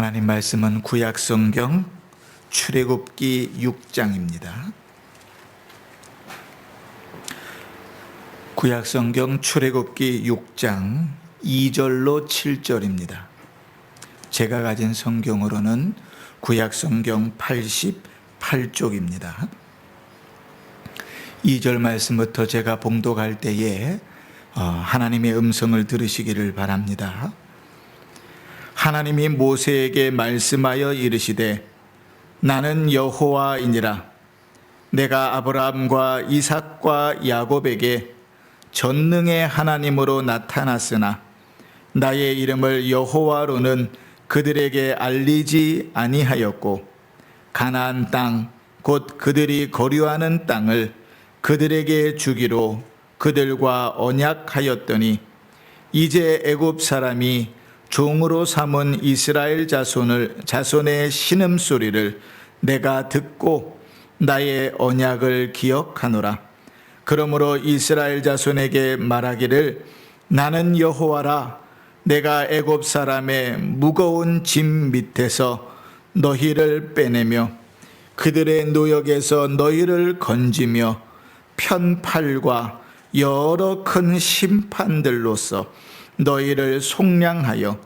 하나님 말씀은 구약성경 출애굽기 6장입니다. 구약성경 출애굽기 6장 2절로 7절입니다. 제가 가진 성경으로는 구약성경 88쪽입니다. 2절 말씀부터 제가 봉독할 때에 하나님의 음성을 들으시기를 바랍니다. 하나님이 모세에게 말씀하여 이르시되 나는 여호와이니라. 내가 아브라함과 이삭과 야곱에게 전능의 하나님으로 나타났으나 나의 이름을 여호와로는 그들에게 알리지 아니하였고 가나안 땅 곧 그들이 거류하는 땅을 그들에게 주기로 그들과 언약하였더니 이제 애굽 사람이 종으로 삼은 이스라엘 자손의 신음소리를 내가 듣고 나의 언약을 기억하노라. 그러므로 이스라엘 자손에게 말하기를 나는 여호와라. 내가 애굽 사람의 무거운 짐 밑에서 너희를 빼내며 그들의 노역에서 너희를 건지며 편팔과 여러 큰 심판들로서 너희를 속량하여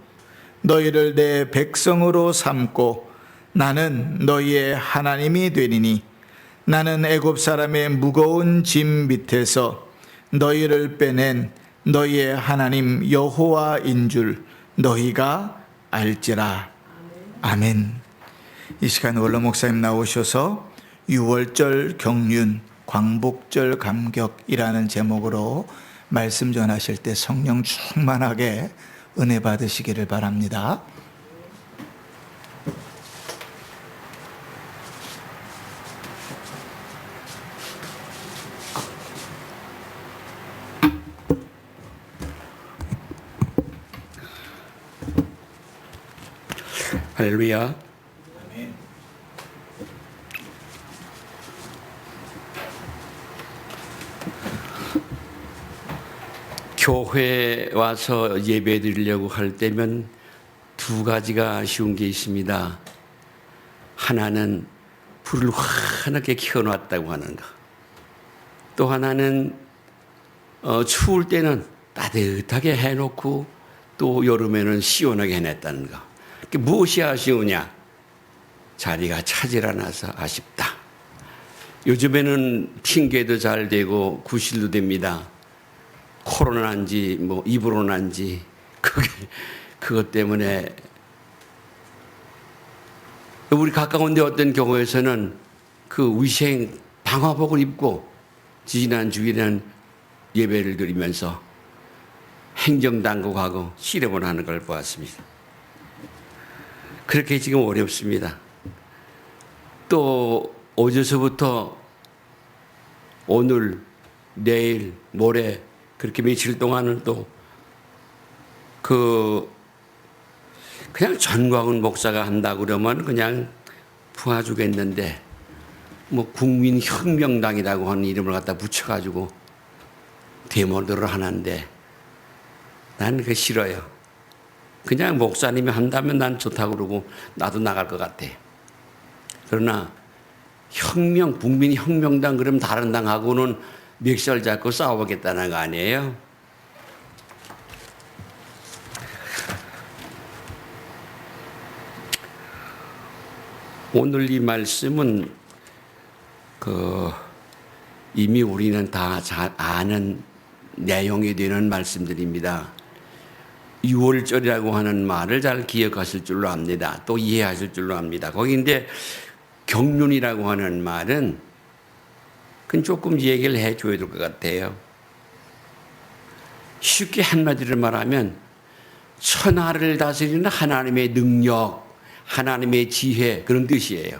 너희를 내 백성으로 삼고 나는 너희의 하나님이 되리니 나는 애굽 사람의 무거운 짐 밑에서 너희를 빼낸 너희의 하나님 여호와인 줄 너희가 알지라. 아멘. 이 시간 원로 목사님 나오셔서 6월절 경륜 광복절 감격이라는 제목으로 말씀 전하실 때 성령 충만하게 은혜 받으시기를 바랍니다. 할렐루야. 교회에 와서 예배 드리려고 할 때면 두 가지가 아쉬운 게 있습니다. 하나는 불을 환하게 켜놨다고 하는 거. 또 하나는 추울 때는 따뜻하게 해놓고 또 여름에는 시원하게 해냈다는 거. 무엇이 아쉬우냐? 자리가 차질 않아서 아쉽다. 요즘에는 핑계도 잘 되고 구실도 됩니다. 코로나인지 이브로나인지 그것 때문에 우리 가까운데 어떤 경우에서는 그 위생 방화복을 입고 지난 주일에는 예배를 드리면서 행정당국하고 씨름을 하는 걸 보았습니다. 그렇게 지금 어렵습니다. 또 어제서부터 오늘, 내일, 모레 그렇게 며칠 동안은 또 그냥 전광훈 목사가 한다 그러면 그냥 부어주겠는데 국민혁명당이라고 하는 이름을 갖다 붙여가지고 데모들을 하는데 난 그게 싫어요. 그냥 목사님이 한다면 난 좋다고 그러고 나도 나갈 것 같아. 그러나 국민혁명당 그러면 다른 당하고는 멱살 잡고 싸워보겠다는 거 아니에요? 오늘 이 말씀은 이미 우리는 다 잘 아는 내용이 되는 말씀들입니다. 6월절이라고 하는 말을 잘 기억하실 줄로 압니다. 또 이해하실 줄로 압니다. 거기인데 경륜이라고 하는 말은 그건 조금 얘기를 해줘야 될 것 같아요. 쉽게 한마디로 말하면 천하를 다스리는 하나님의 능력, 하나님의 지혜 그런 뜻이에요.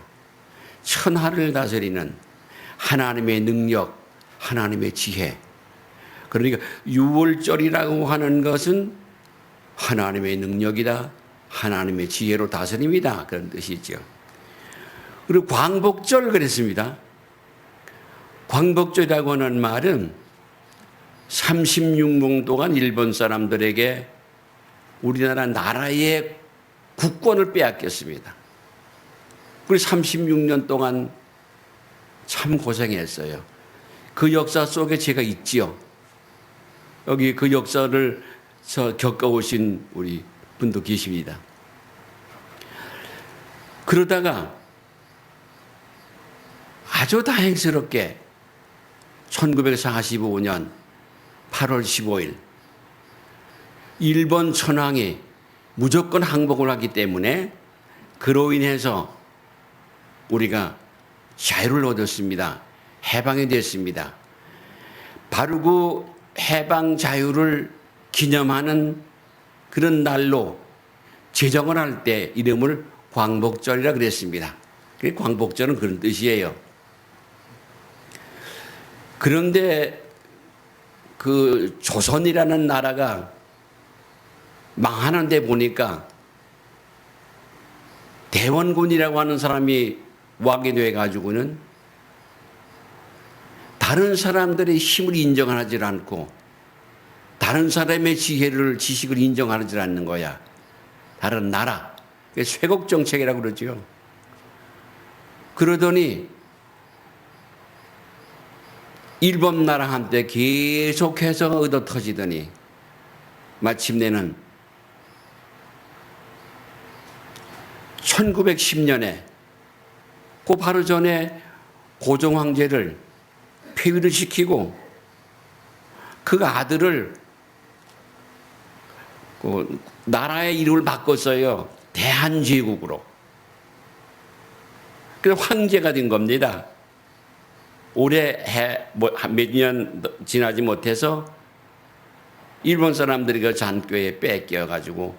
천하를 다스리는 하나님의 능력, 하나님의 지혜. 그러니까 6월절이라고 하는 것은 하나님의 능력이다, 하나님의 지혜로 다스립니다. 그런 뜻이죠. 그리고 광복절 그랬습니다. 광복절이라고 하는 말은 36년 동안 일본 사람들에게 우리나라 나라의 국권을 빼앗겼습니다. 그리고 36년 동안 참 고생했어요. 그 역사 속에 제가 있지요. 여기 그 역사를 겪어오신 우리 분도 계십니다. 그러다가 아주 다행스럽게 1945년 8월 15일 일본 천황이 무조건 항복을 하기 때문에 그로 인해서 우리가 자유를 얻었습니다. 해방이 됐습니다. 바로 그 해방 자유를 기념하는 그런 날로 제정을 할 때 이름을 광복절이라 그랬습니다. 광복절은 그런 뜻이에요. 그런데 그 조선이라는 나라가 망하는데 보니까 대원군이라고 하는 사람이 왕이 돼가지고는 다른 사람들의 힘을 인정하지 않고 다른 사람의 지식을 인정하지 않는 거야. 다른 나라. 쇄국 정책이라고 그러죠. 그러더니 일본 나라한테 계속해서 얻어 터지더니 마침내는 1910년에 그 바로 전에 고종 황제를 폐위를 시키고 그 아들을 그 나라의 이름을 바꿨어요. 대한제국으로. 그래서 황제가 된 겁니다. 올해 몇 년 지나지 못해서 일본 사람들이 그 잔꾀에 뺏겨가지고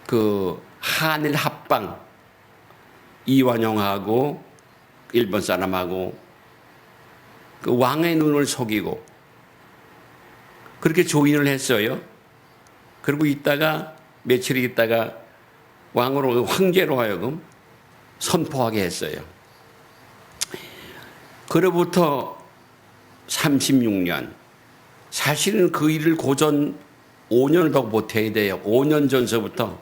그 한일 합방 이완용하고 일본 사람하고 그 왕의 눈을 속이고 그렇게 조인을 했어요. 그리고 있다가 며칠 있다가 왕으로 황제로 하여금 선포하게 했어요. 그로부터 36년 사실은 그 일을 고전 5년을 더 못해야 돼요. 5년 전서부터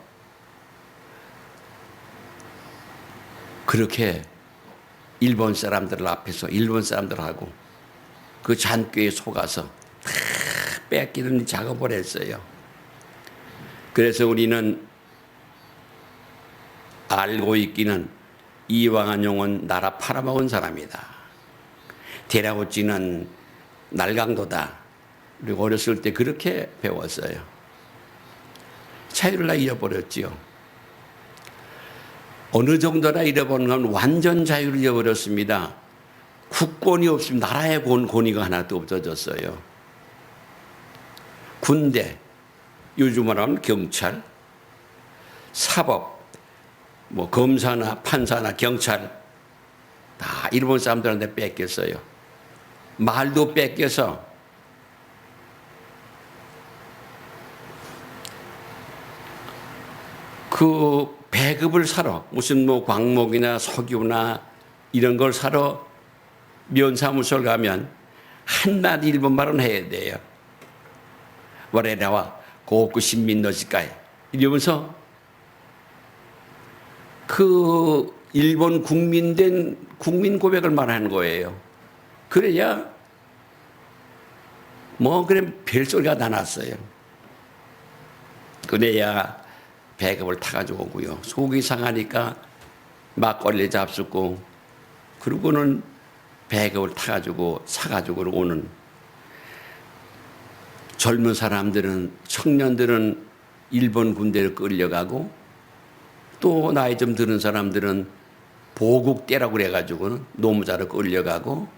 그렇게 일본 사람들 앞에서 일본 사람들하고 그 잔꾀에 속아서 다 뺏기는 작업을 했어요. 그래서 우리는 알고 있기는 이완용은 나라 팔아먹은 사람이다. 데라우찌는 날강도다. 그리고 어렸을 때 그렇게 배웠어요. 자유를 다 잃어버렸지요. 어느 정도나 잃어버린 건 완전 자유를 잃어버렸습니다. 국권이 없으면 나라의 권위가 하나도 없어졌어요. 군대, 요즘 말하면 경찰, 사법, 뭐 검사나 판사나 경찰 다 일본 사람들한테 뺏겼어요. 말도 뺏겨서 그 배급을 사러 무슨 뭐 광목이나 석유나 이런 걸 사러 면사무소를 가면 한마디 일본말은 해야 돼요. 와레라와 고쿠 신민노시카이 이러면서 그 일본 국민 고백을 말하는 거예요. 그래야 뭐 그래 별소리가 다 났어요. 그래야 배급을 타가지고 오고요. 속이 상하니까 막걸리 잡수고 그러고는 배급을 타가지고 사가지고 오는 젊은 사람들은 청년들은 일본 군대를 끌려가고 또 나이 좀 드는 사람들은 보국대라고 그래가지고는 노무자로 끌려가고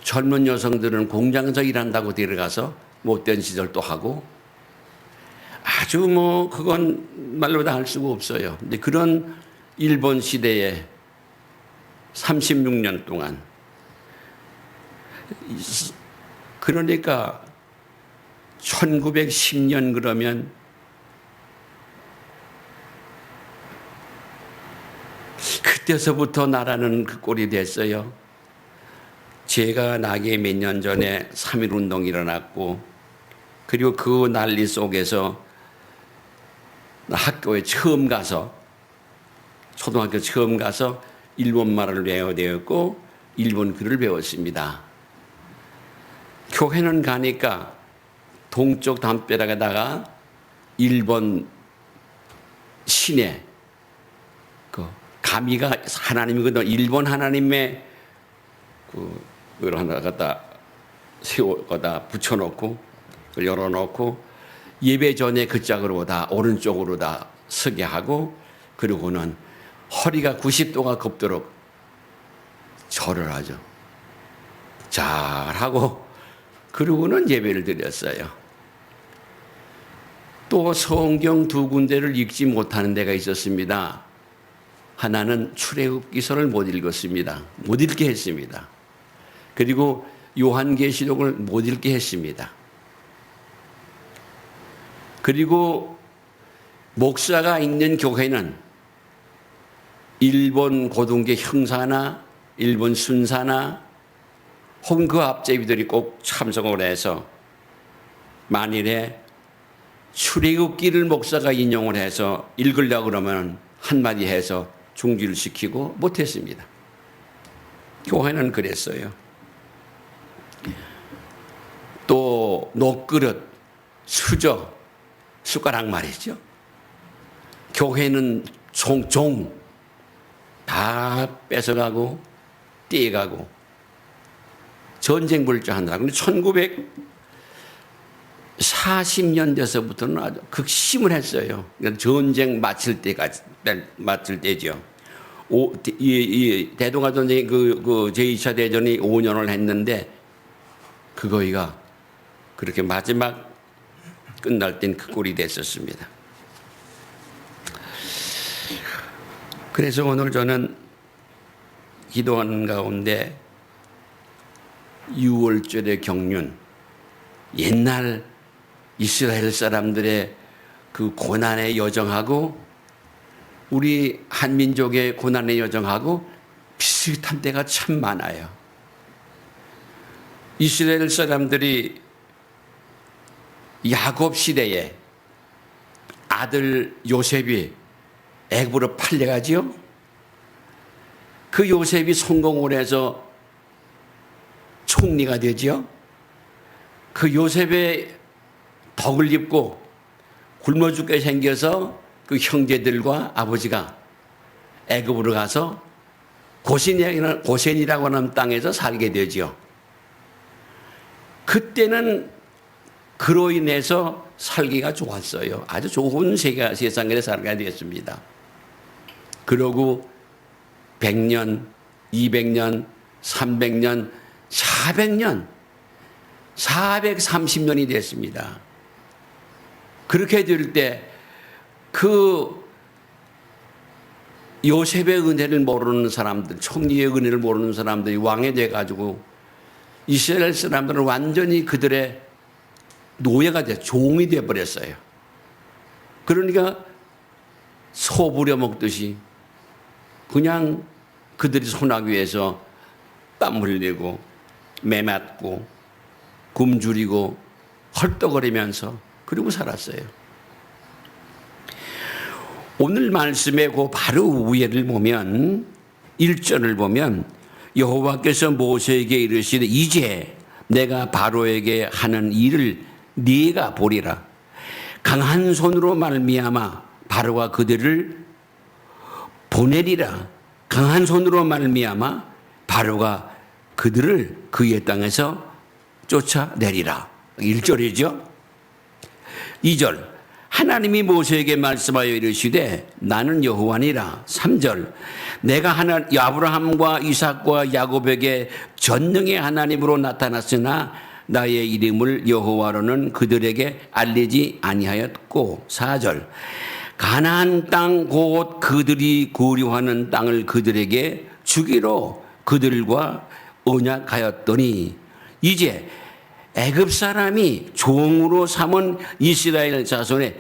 젊은 여성들은 공장에서 일한다고 데려가서 못된 시절 또 하고 아주 뭐 그건 말로 다 할 수가 없어요. 근데 그런 일본 시대에 36년 동안 그러니까 1910년 그러면 그때서부터 나라는 그 꼴이 됐어요. 제가 나기 몇 년 전에 3.1 운동이 일어났고 그리고 그 난리 속에서 학교에 처음 가서 초등학교 처음 가서 일본말을 외워되었고 일본 글을 배웠습니다. 교회는 가니까 동쪽 담벼락에다가 일본 신의 그 가미가 하나님이거든. 일본 하나님의 그걸 하나 갖다 갖다 붙여놓고 그걸 열어놓고 예배 전에 그 짝으로 다 오른쪽으로 다 서게 하고 그리고는 허리가 90도가 굽도록 절을 하죠. 잘하고 그러고는 예배를 드렸어요. 또 성경 두 군데를 읽지 못하는 데가 있었습니다. 하나는 출애굽기서를 못 읽었습니다. 못 읽게 했습니다. 그리고 요한계시록을 못 읽게 했습니다. 그리고 목사가 있는 교회는 일본 고등계 형사나 일본 순사나 혹은 그 앞제비들이 꼭 참석을 해서 만일에 출애굽기를 목사가 인용을 해서 읽으려고 그러면 한마디 해서 중지를 시키고 못했습니다. 교회는 그랬어요. 또 녹그릇, 수저, 숟가락 말이죠. 교회는 종 다 뺏어가고 떼가고 전쟁 불주한다. 그런데 1940년 돼서부터는 아주 극심을 했어요. 그러니까 전쟁 마칠 때죠. 대동아 전쟁이 그 제2차 대전이 5년을 했는데 그거가 그렇게 마지막 끝날 땐 그 꼴이 됐었습니다. 그래서 오늘 저는 기도하는 가운데 6월절의 경륜, 옛날 이스라엘 사람들의 그 고난의 여정하고 우리 한민족의 고난의 여정하고 비슷한 때가 참 많아요. 이스라엘 사람들이 야곱 시대에 아들 요셉이 애굽으로 팔려가지요. 그 요셉이 성공을 해서 총리가 되지요. 그 요셉의 덕을 입고 굶어 죽게 생겨서 그 형제들과 아버지가 애굽으로 가서 고센이라고 하는 땅에서 살게 되지요. 그때는 그로 인해서 살기가 좋았어요. 아주 좋은 세상에 살게 되었습니다. 그러고 100년, 200년, 300년, 400년, 430년이 됐습니다. 그렇게 될 때 그 요셉의 은혜를 모르는 사람들, 총리의 은혜를 모르는 사람들이 왕이 돼가지고 이스라엘 사람들은 완전히 그들의 노예가 돼, 종이 되어버렸어요. 그러니까 소 부려먹듯이 그냥 그들이 손아귀 위에서 땀 흘리고 매 맞고 굶주리고 헐떡거리면서 그러고 살았어요. 오늘 말씀의 그 바로 위에를 보면 1절을 보면 여호와께서 모세에게 이르시되 이제 내가 바로에게 하는 일을 네가 보리라. 강한 손으로 말미암아 바로가 그들을 보내리라. 강한 손으로 말미암아 바로가 그들을 그의 땅에서 쫓아내리라. 1절이죠. 2절 하나님이 모세에게 말씀하여 이르시되 나는 여호와니라. 3절 내가 아브라함과 이삭과 야곱에게 전능의 하나님으로 나타났으나 나의 이름을 여호와로는 그들에게 알리지 아니하였고. 4절 가나안 땅 곧 그들이 거류하는 땅을 그들에게 주기로 그들과 언약하였더니 이제 애굽 사람이 종으로 삼은 이스라엘 자손의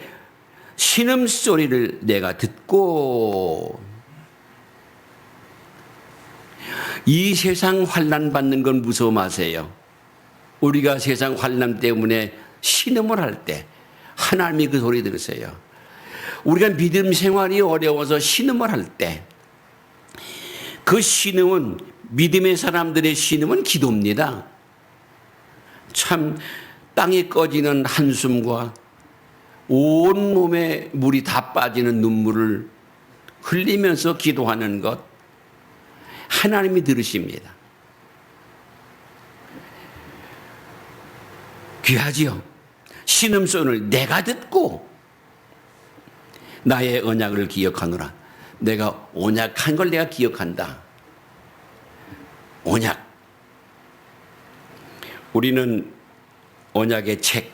신음소리를 내가 듣고. 이 세상 환난 받는 건 무서워 마세요. 우리가 세상 환난 때문에 신음을 할 때 하나님이 그 소리 들으세요. 우리가 믿음 생활이 어려워서 신음을 할 때 그 신음은 믿음의 사람들의 신음은 기도입니다. 참 땅에 꺼지는 한숨과 온몸에 물이 다 빠지는 눈물을 흘리면서 기도하는 것 하나님이 들으십니다. 귀하지요. 신음소리를 내가 듣고 나의 언약을 기억하노라. 내가 언약한 걸 내가 기억한다. 언약. 우리는 언약의 책,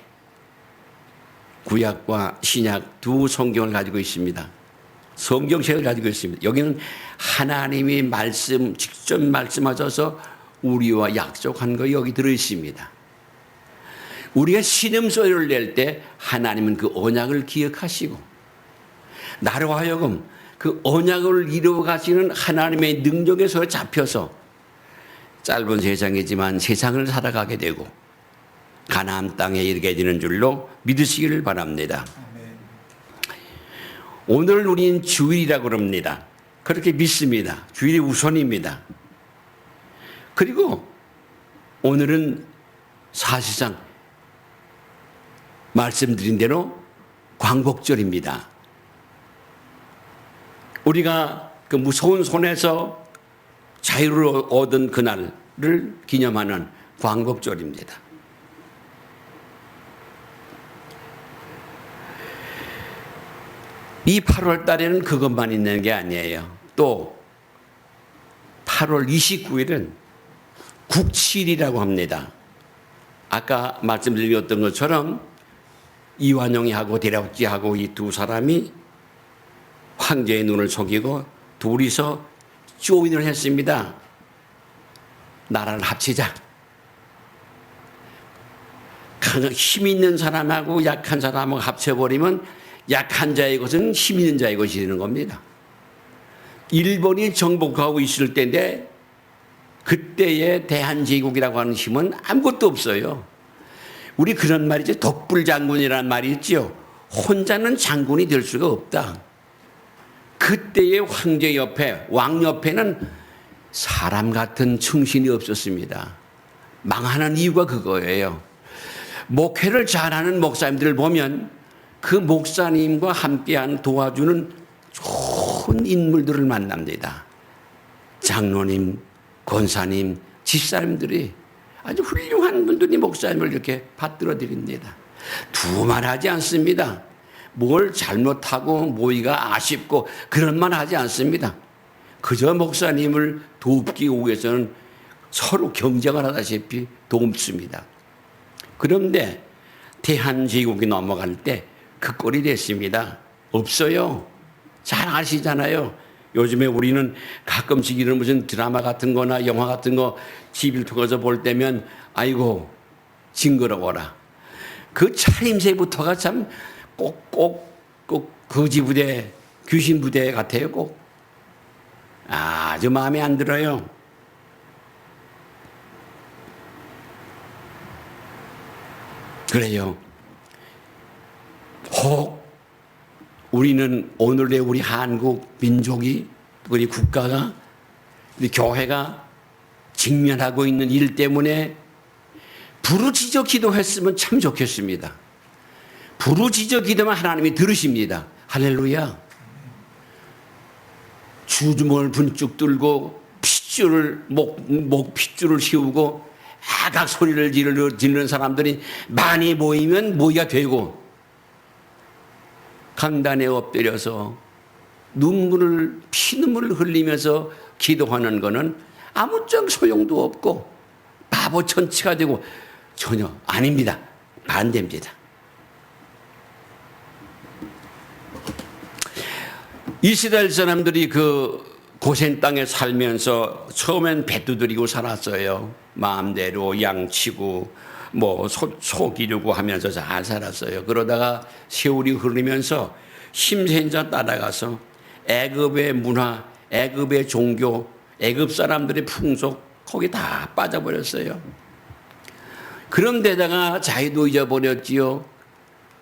구약과 신약 두 성경을 가지고 있습니다. 성경책을 가지고 있습니다. 여기는 하나님이 직접 말씀하셔서 우리와 약속한 거 여기 들어 있습니다. 우리가 신음소리를 낼 때 하나님은 그 언약을 기억하시고 나로 하여금 그 언약을 이루어 가시는 하나님의 능력에 서 잡혀서 짧은 세상이지만 세상을 살아가게 되고 가나안 땅에 이르게 되는 줄로 믿으시기를 바랍니다. 오늘 우리는 주일이라고 그럽니다. 그렇게 믿습니다. 주일이 우선입니다. 그리고 오늘은 사실상 말씀드린 대로 광복절입니다. 우리가 그 무서운 손에서 자유를 얻은 그날을 기념하는 광복절입니다. 이 8월 달에는 그것만 있는 게 아니에요. 또 8월 29일은 국칠이라고 합니다. 아까 말씀드렸던 것처럼 이완용이하고 대략지하고 이 두 사람이 황제의 눈을 속이고 둘이서 조인을 했습니다. 나라를 합치자. 힘 있는 사람하고 약한 사람하고 합쳐버리면 약한 자의 것은 힘 있는 자의 것이 되는 겁니다. 일본이 정복하고 있을 때인데 그때의 대한제국이라고 하는 힘은 아무것도 없어요. 우리 그런 말이죠. 독불장군이라는 말이 있죠. 혼자는 장군이 될 수가 없다. 그때의 황제 옆에, 왕 옆에는 사람 같은 충신이 없었습니다. 망하는 이유가 그거예요. 목회를 잘하는 목사님들을 보면 그 목사님과 함께한 도와주는 좋은 인물들을 만납니다. 장로님, 권사님, 집사님들이 아주 훌륭한 분들이 목사님을 이렇게 받들어 드립니다. 두말하지 않습니다. 뭘 잘못하고 모이가 아쉽고 그런 말 하지 않습니다. 그저 목사님을 돕기 위해서는 서로 경쟁을 하다시피 돕습니다. 그런데 대한제국이 넘어갈 때 그 꼴이 됐습니다. 없어요. 잘 아시잖아요. 요즘에 우리는 가끔씩 이런 무슨 드라마 같은 거나 영화 같은 거 TV를 통해서 볼 때면 아이고 징그러워라. 그 차림새부터가 참 꼭 거지부대, 귀신부대 같아요. 꼭 아주 마음에 안 들어요. 그래요. 혹 우리는 오늘의 우리 한국 민족이 우리 국가가 우리 교회가 직면하고 있는 일 때문에 부르짖어 기도했으면 참 좋겠습니다. 부르짖어 기도만 하나님이 들으십니다. 할렐루야. 주주먹을 분쭉 들고 핏줄을 목 핏줄을 씌우고 아각 소리를 지르는 사람들이 많이 모이면 모이가 되고 강단에 엎드려서 피눈물을 흘리면서 기도하는 것은 아무쪼록 소용도 없고 바보 천치가 되고 전혀 아닙니다. 반대입니다. 이스라엘 사람들이 그 고센 땅에 살면서 처음엔 배 두드리고 살았어요. 마음대로 양치고 소 기르고 하면서 잘 살았어요. 그러다가 세월이 흐르면서 힘센자 따라가서 애굽의 문화, 애굽의 종교, 애굽 사람들의 풍속 거기 다 빠져버렸어요. 그런데다가 자유도 잊어버렸지요.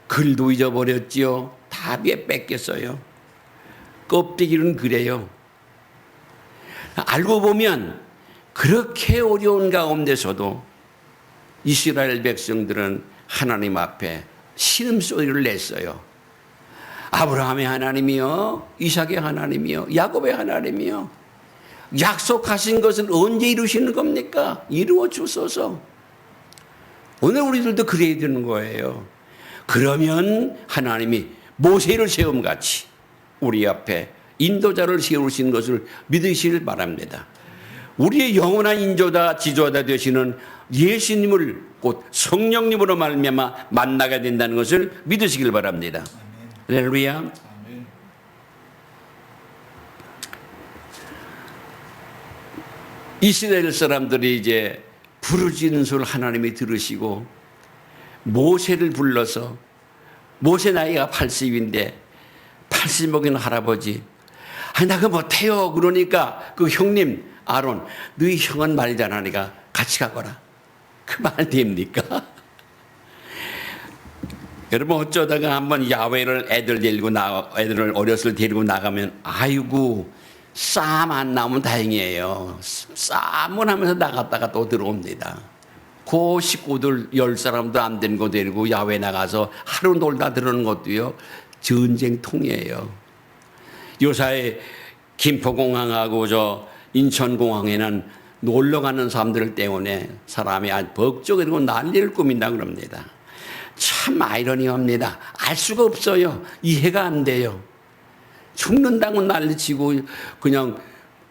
글도 잊어버렸지요. 다 답에 뺏겼어요. 껍데기는 그래요. 알고 보면 그렇게 어려운 가운데서도 이스라엘 백성들은 하나님 앞에 신음소리를 냈어요. 아브라함의 하나님이요, 이삭의 하나님이요, 야곱의 하나님이요, 약속하신 것은 언제 이루시는 겁니까? 이루어 주소서. 오늘 우리들도 그래야 되는 거예요. 그러면 하나님이 모세를 세움같이 우리 앞에 인도자를 세우신 것을 믿으시길 바랍니다. 우리의 영원한 인도자 지도자 되시는 예수님을 곧 성령님으로 말미암아 만나게 된다는 것을 믿으시길 바랍니다. 할렐루야. 이스라엘 사람들이 이제 부르짖는 소리를 하나님이 들으시고 모세를 불러서, 모세 나이가 80인데 80 먹인 할아버지, 나 그거 못해요. 그러니까 그 형님 아론, 너희 형은 말이 잘하니까 같이 가거라. 그 말 됩니까? 여러분, 어쩌다가 한번 야외를 애들을 어렸을 때 데리고 나가면, 아이고, 싸움 안 나오면 다행이에요. 싸움을 하면서 나갔다가 또 들어옵니다. 그 식구들 10사람도 안 된 거 데리고 야외 나가서 하루 놀다 들어오는 것도요, 전쟁통이에요. 요사이 김포공항하고 저 인천공항에는 놀러 가는 사람들 때문에 사람이 아주 벅적이고 난리를 꾸민다 그럽니다. 참 아이러니합니다. 알 수가 없어요. 이해가 안 돼요. 죽는다고 난리치고 그냥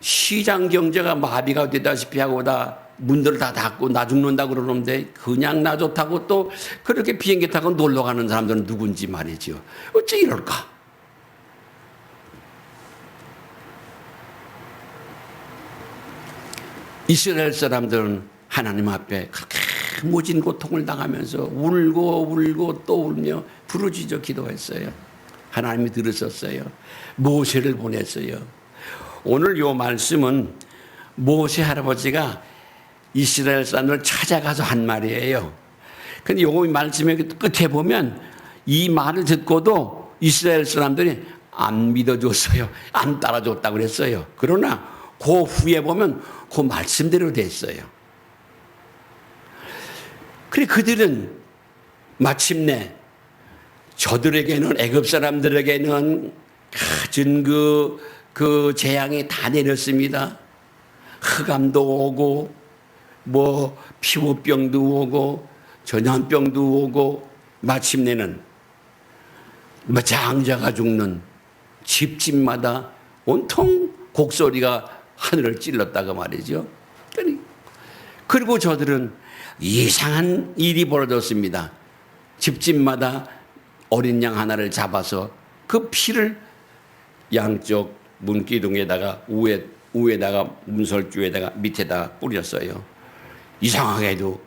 시장 경제가 마비가 되다시피 하고 다 문들을 다 닫고 나 죽는다 그러는데 그냥 나 좋다고 또 그렇게 비행기 타고 놀러 가는 사람들은 누군지 말이죠. 어째 이럴까? 이스라엘 사람들은 하나님 앞에 그렇게 모진 고통을 당하면서 울고 또 울며 부르짖어 기도했어요. 하나님이 들으셨어요. 모세를 보냈어요. 오늘 요 말씀은 모세 할아버지가 이스라엘 사람들을 찾아가서 한 말이에요. 근데 요 말씀의 끝에 보면 이 말을 듣고도 이스라엘 사람들이 안 믿어줬어요. 안 따라줬다고 그랬어요. 그러나 그 후에 보면 그 말씀대로 됐어요. 그래, 그들은 마침내 저들에게는, 애굽 사람들에게는 갖은 그 재앙이 다 내렸습니다. 흑암도 오고, 피부병도 오고, 전염병도 오고, 마침내는 장자가 죽는 집집마다 온통 곡소리가 하늘을 찔렀다고 말이죠. 그리고 저들은 이상한 일이 벌어졌습니다. 집집마다 어린 양 하나를 잡아서 그 피를 양쪽 문기둥에다가 우에다가 문설주에다가 밑에다 뿌렸어요. 이상하게도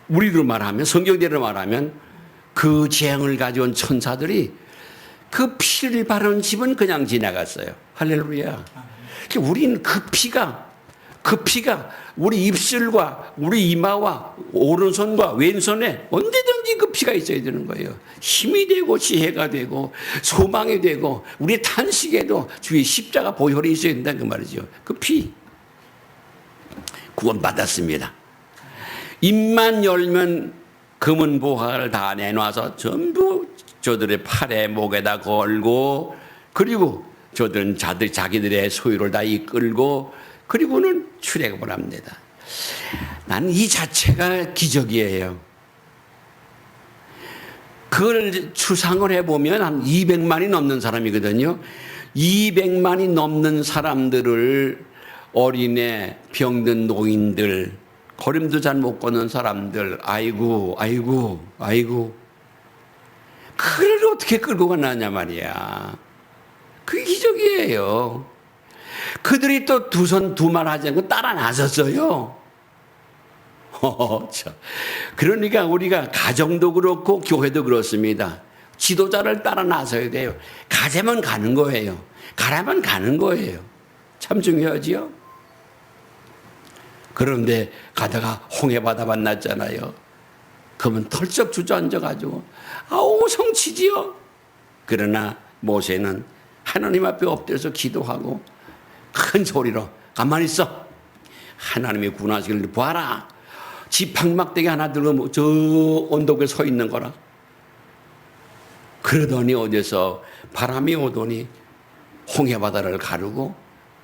우리로 말하면, 성경대로 말하면 그 재앙을 가져온 천사들이 그 피를 바른 집은 그냥 지나갔어요. 할렐루야. 우리는 그 피가 우리 입술과 우리 이마와 오른손과 왼손에 언제든지 그 피가 있어야 되는 거예요. 힘이 되고 지혜가 되고 소망이 되고 우리 탄식에도 주의 십자가 보혈이 있어야 된다는 그 말이죠. 그 피 구원받았습니다. 입만 열면 금은 보화를 다 내놔서 전부 저들의 팔에 목에다 걸고, 그리고 저들은 자기들의 소유를 다 이끌고, 그리고는 출애굽을 합니다. 나는 이 자체가 기적이에요. 그걸 추상을 해보면 한 200만이 넘는 사람이거든요. 200만이 넘는 사람들을 어린애, 병든 노인들, 걸음도 잘 못 걷는 사람들, 아이고. 그걸 어떻게 끌고 가느냐 말이야. 그게 기적이에요. 그들이 또 두 손 두 말 하지 않고 따라 나섰어요. 그러니까 우리가 가정도 그렇고 교회도 그렇습니다. 지도자를 따라 나서야 돼요. 가자면 가는 거예요. 가라면 가는 거예요. 참 중요하지요. 그런데 가다가 홍해바다 만났잖아요. 그러면 털썩 주저앉아가지고 아우 성치지요. 그러나 모세는 하나님 앞에 엎드려서 기도하고 큰 소리로 가만히 있어. 하나님의 군하시기를 봐라. 지팡막대기 하나 들고 저 언덕에 서 있는 거라. 그러더니 어디서 바람이 오더니 홍해바다를 가르고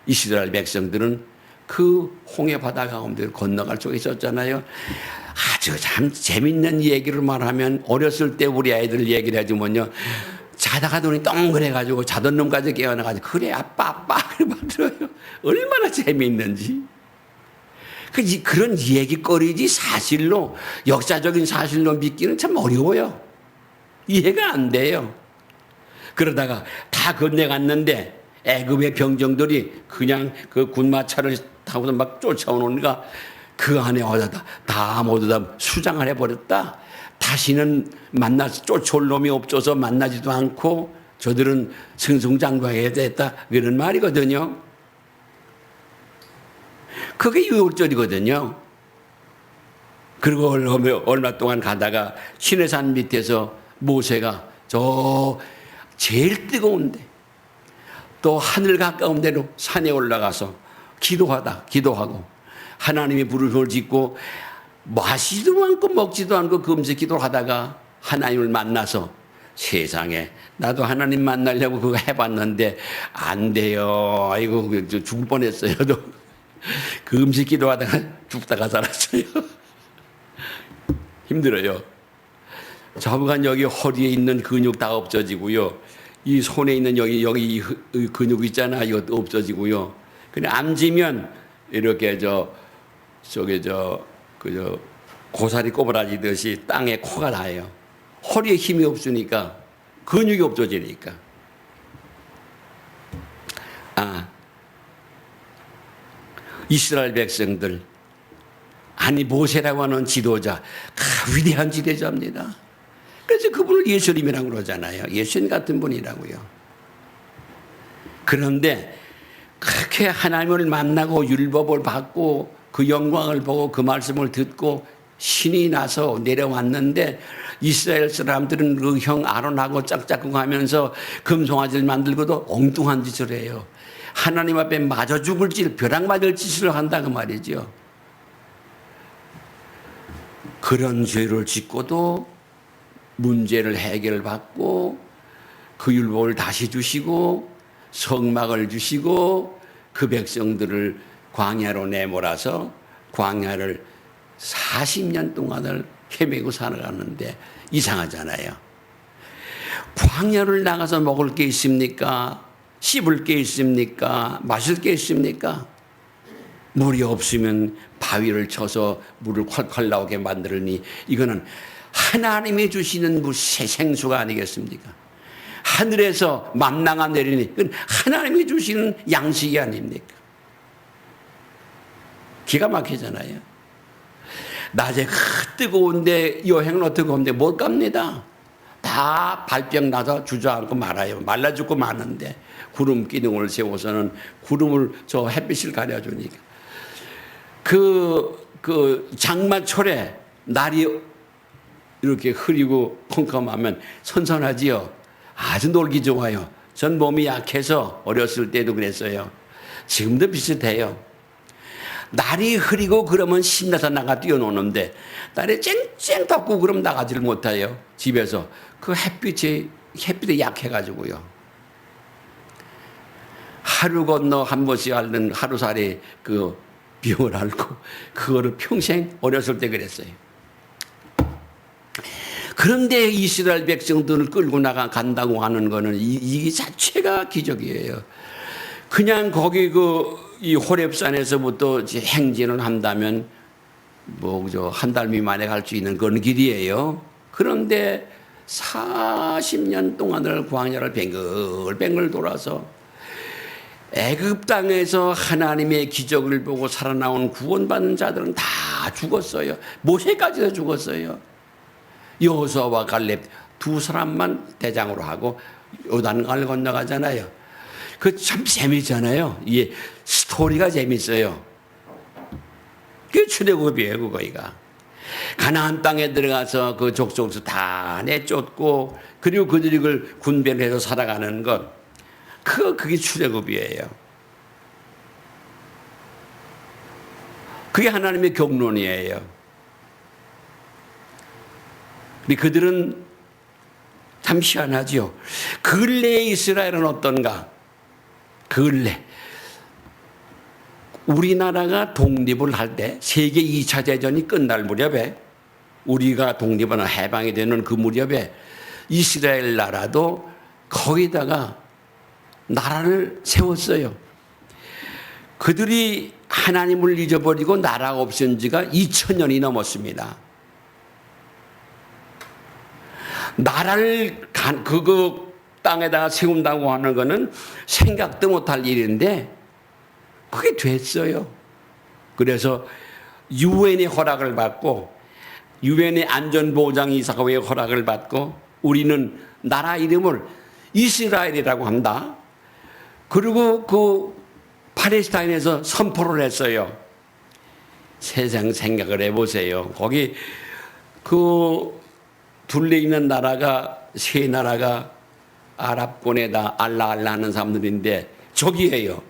이스라엘 백성들은 그 홍해바다 가운데 건너갈 쪽에 있었잖아요. 아주 참 재밌는 얘기를 말하면 어렸을 때 우리 아이들 얘기를 해주면요. 자다가 눈이 동그래가지고 자던 놈까지 깨어나가지고 그래 아빠 그래 만들어요. 얼마나 재미있는지. 그런 얘기거리지 사실로 역사적인 사실로 믿기는 참 어려워요. 이해가 안 돼요. 그러다가 다 건너갔는데 애굽의 병정들이 그냥 그 군마차를 타고서 막 쫓아오니까 그 안에 어디다 다 모두 다 수장을 해버렸다. 다시는 쫓아올 놈이 없어서 만나지도 않고 저들은 승승장구해야 됐다. 이런 말이거든요. 그게 유월절이거든요. 그리고 얼마 동안 가다가 시내산 밑에서 모세가 저 제일 뜨거운데 또 하늘 가까운 데로 산에 올라가서 기도하고 하나님의 부르심을 짓고 마시지도 않고 먹지도 않고 금식 기도하다가 하나님을 만나서 세상에 나도 하나님 만나려고 그거 해봤는데 안 돼요. 아이고 죽을 뻔했어요. 금식 기도하다가 죽다가 살았어요. 힘들어요. 좌우간 여기 허리에 있는 근육 다 없어지고요. 이 손에 있는 여기 이 근육 있잖아. 이것도 없어지고요. 그냥 앉으면 이렇게 고사리 꼬부라지듯이 땅에 코가 나요. 허리에 힘이 없으니까 근육이 없어지니까. 이스라엘 백성들 아니 모세라고 하는 지도자 위대한 지도자입니다. 그래서 그분을 예수님이라고 그러잖아요. 예수님 같은 분이라고요. 그런데 그렇게 하나님을 만나고 율법을 받고 그 영광을 보고 그 말씀을 듣고 신이 나서 내려왔는데 이스라엘 사람들은 그 형 아론하고 짝짝꿍 하면서 금송아지를 만들고도 엉뚱한 짓을 해요. 하나님 앞에 맞아 죽을 짓, 벼락 맞을 짓을 한다고 말이죠. 그런 죄를 짓고도 문제를 해결받고 그 율법을 다시 주시고 성막을 주시고 그 백성들을 광야로 내몰아서 광야를 40년 동안을 헤매고 살아가는데 이상하잖아요. 광야를 나가서 먹을 게 있습니까? 씹을 게 있습니까? 마실 게 있습니까? 물이 없으면 바위를 쳐서 물을 콸콸 나오게 만들으니 이거는 하나님이 주시는 생수가 아니겠습니까? 하늘에서 만나가 내리니 그건 하나님이 주시는 양식이 아닙니까? 기가 막히잖아요. 낮에 뜨거운데 여행은 어떻게 하는데 못 갑니다. 다 발병 나서 주저앉고 말아요. 말라 죽고 마는데 구름 기둥을 세워서는 구름을 저 햇빛을 가려주니까 그 장마철에 날이 이렇게 흐리고 컴컴하면 선선하지요. 아주 놀기 좋아요. 전 몸이 약해서 어렸을 때도 그랬어요. 지금도 비슷해요. 날이 흐리고 그러면 신나서 나가 뛰어노는데 날이 쨍쨍 덥고 그럼 나가지를 못해요. 집에서 그 햇빛에 약해가지고요. 하루 건너 한 번씩 앓는 하루살이 그 병을 앓고 그거를 평생 어렸을 때 그랬어요. 그런데 이스라엘 백성들을 끌고 간다고 하는 거는 이 자체가 기적이에요. 그냥 거기 이 호렙산에서부터 행진을 한다면 한 달 미만에 갈 수 있는 그런 길이에요. 그런데 40년 동안을 광야를 뱅글뱅글 돌아서 애굽 땅에서 하나님의 기적을 보고 살아나온 구원받는 자들은 다 죽었어요. 모세까지도 죽었어요. 여호수아와 갈렙 두 사람만 대장으로 하고 요단강을 건너가잖아요. 그 참 재미있잖아요. 이게 스토리가 재밌어요. 그게 출애굽이에요, 그거가. 가나안 땅에 들어가서 그 족속에서 다 내쫓고 그리고 그들이 그걸 군별해서 살아가는 것, 그게 출애굽이에요. 그게 하나님의 경론이에요. 근데 그들은 참 희한하죠. 근래의 이스라엘은 어떤가? 근래. 우리나라가 독립을 할 때 세계 2차 대전이 끝날 무렵에, 우리가 독립하는 해방이 되는 그 무렵에 이스라엘 나라도 거기다가 나라를 세웠어요. 그들이 하나님을 잊어버리고 나라가 없어진 지가 2000년이 넘었습니다. 나라를 그 땅에다가 세운다고 하는 거는 생각도 못할 일인데 그게 됐어요. 그래서 유엔의 허락을 받고, 유엔의 안전보장이사회의 허락을 받고, 우리는 나라 이름을 이스라엘이라고 한다. 그리고 그 팔레스타인에서 선포를 했어요. 세상 생각을 해보세요. 거기 그 둘레 있는 나라가, 세 나라가 아랍권에다 알라 하는 사람들인데 저기에요.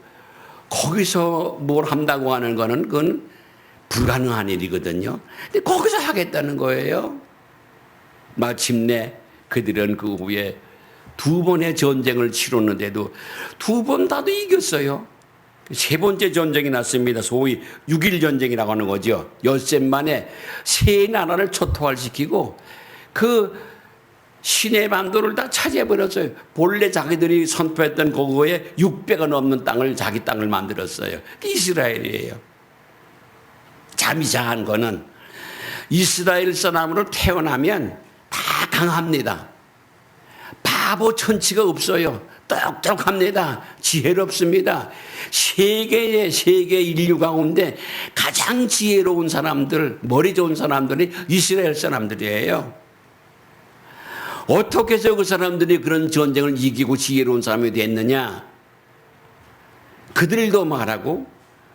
거기서 뭘 한다고 하는 거는 그건 불가능한 일이거든요. 근데 거기서 하겠다는 거예요. 마침내 그들은 그 후에 2번의 전쟁을 치렀는데도 2번 다도 이겼어요. 3번째 전쟁이 났습니다. 소위 6.1 전쟁이라고 하는 거죠. 엿새 만에 세 나라를 초토화시키고 그 시내 반도를 다 차지해버렸어요. 본래 자기들이 선포했던 그거에 6배가 넘는 땅을, 자기 땅을 만들었어요. 이스라엘이에요. 잠이장한 거는 이스라엘 사람으로 태어나면 다 강합니다. 바보 천치가 없어요. 똑똑합니다. 지혜롭습니다. 세계 인류 가운데 가장 지혜로운 사람들, 머리 좋은 사람들이 이스라엘 사람들이에요. 어떻게 해서 그 사람들이 그런 전쟁을 이기고 지혜로운 사람이 됐느냐? 그들도 말하고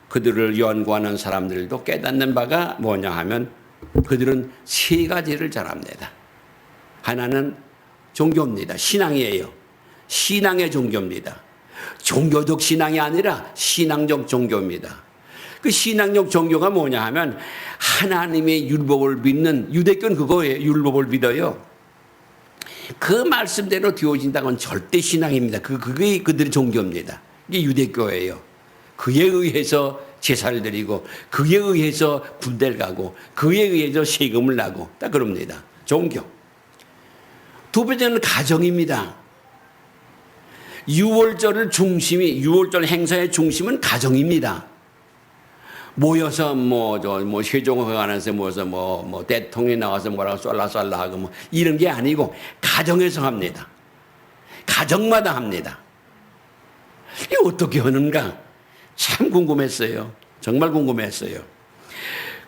그들을 연구하는 사람들도 깨닫는 바가 뭐냐 하면 그들은 3가지를 잘합니다. 하나는 종교입니다. 신앙이에요. 신앙의 종교입니다. 종교적 신앙이 아니라 신앙적 종교입니다. 그 신앙적 종교가 뭐냐 하면 하나님의 율법을 믿는, 유대교는 그거예요. 율법을 믿어요. 그 말씀대로 되어진다는 건 절대 신앙입니다. 그게 그들의 종교입니다. 이게 유대교예요. 그에 의해서 제사를 드리고, 그에 의해서 군대를 가고, 그에 의해서 세금을 나고, 딱 그럽니다. 종교. 2번째는 가정입니다. 6월절 행사의 중심은 가정입니다. 모여서 세종회관에서 모여서 대통령이 나와서 뭐라고 쏠라쏠라 하고 이런 게 아니고 가정에서 합니다. 가정마다 합니다. 이게 어떻게 하는가? 참 궁금했어요. 정말 궁금했어요.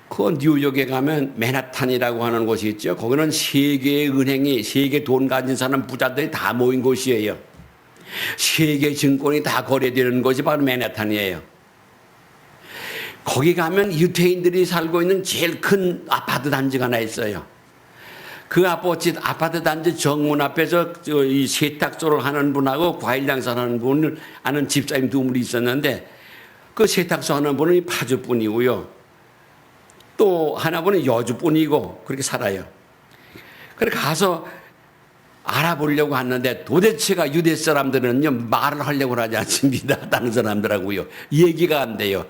그 뉴욕에 가면 맨하탄이라고 하는 곳이 있죠. 거기는 세계의 은행이, 세계 돈 가진 사람 부자들이 다 모인 곳이에요. 세계 증권이 다 거래되는 곳이 바로 맨하탄이에요. 거기 가면 유태인들이 살고 있는 제일 큰 아파트 단지가 하나 있어요. 그 아파트 단지 정문 앞에서 이 세탁소를 하는 분하고 과일 장사하는 분을 아는 집사님 2분이 있었는데, 그 세탁소 하는 분은 파주분이고요. 또 하나분은 여주분이고 그렇게 살아요. 그래 가서 알아보려고 하는데 도대체가 유대 사람들은요 말을 하려고 하지 않습니다. 다른 사람들하고요. 얘기가 안 돼요.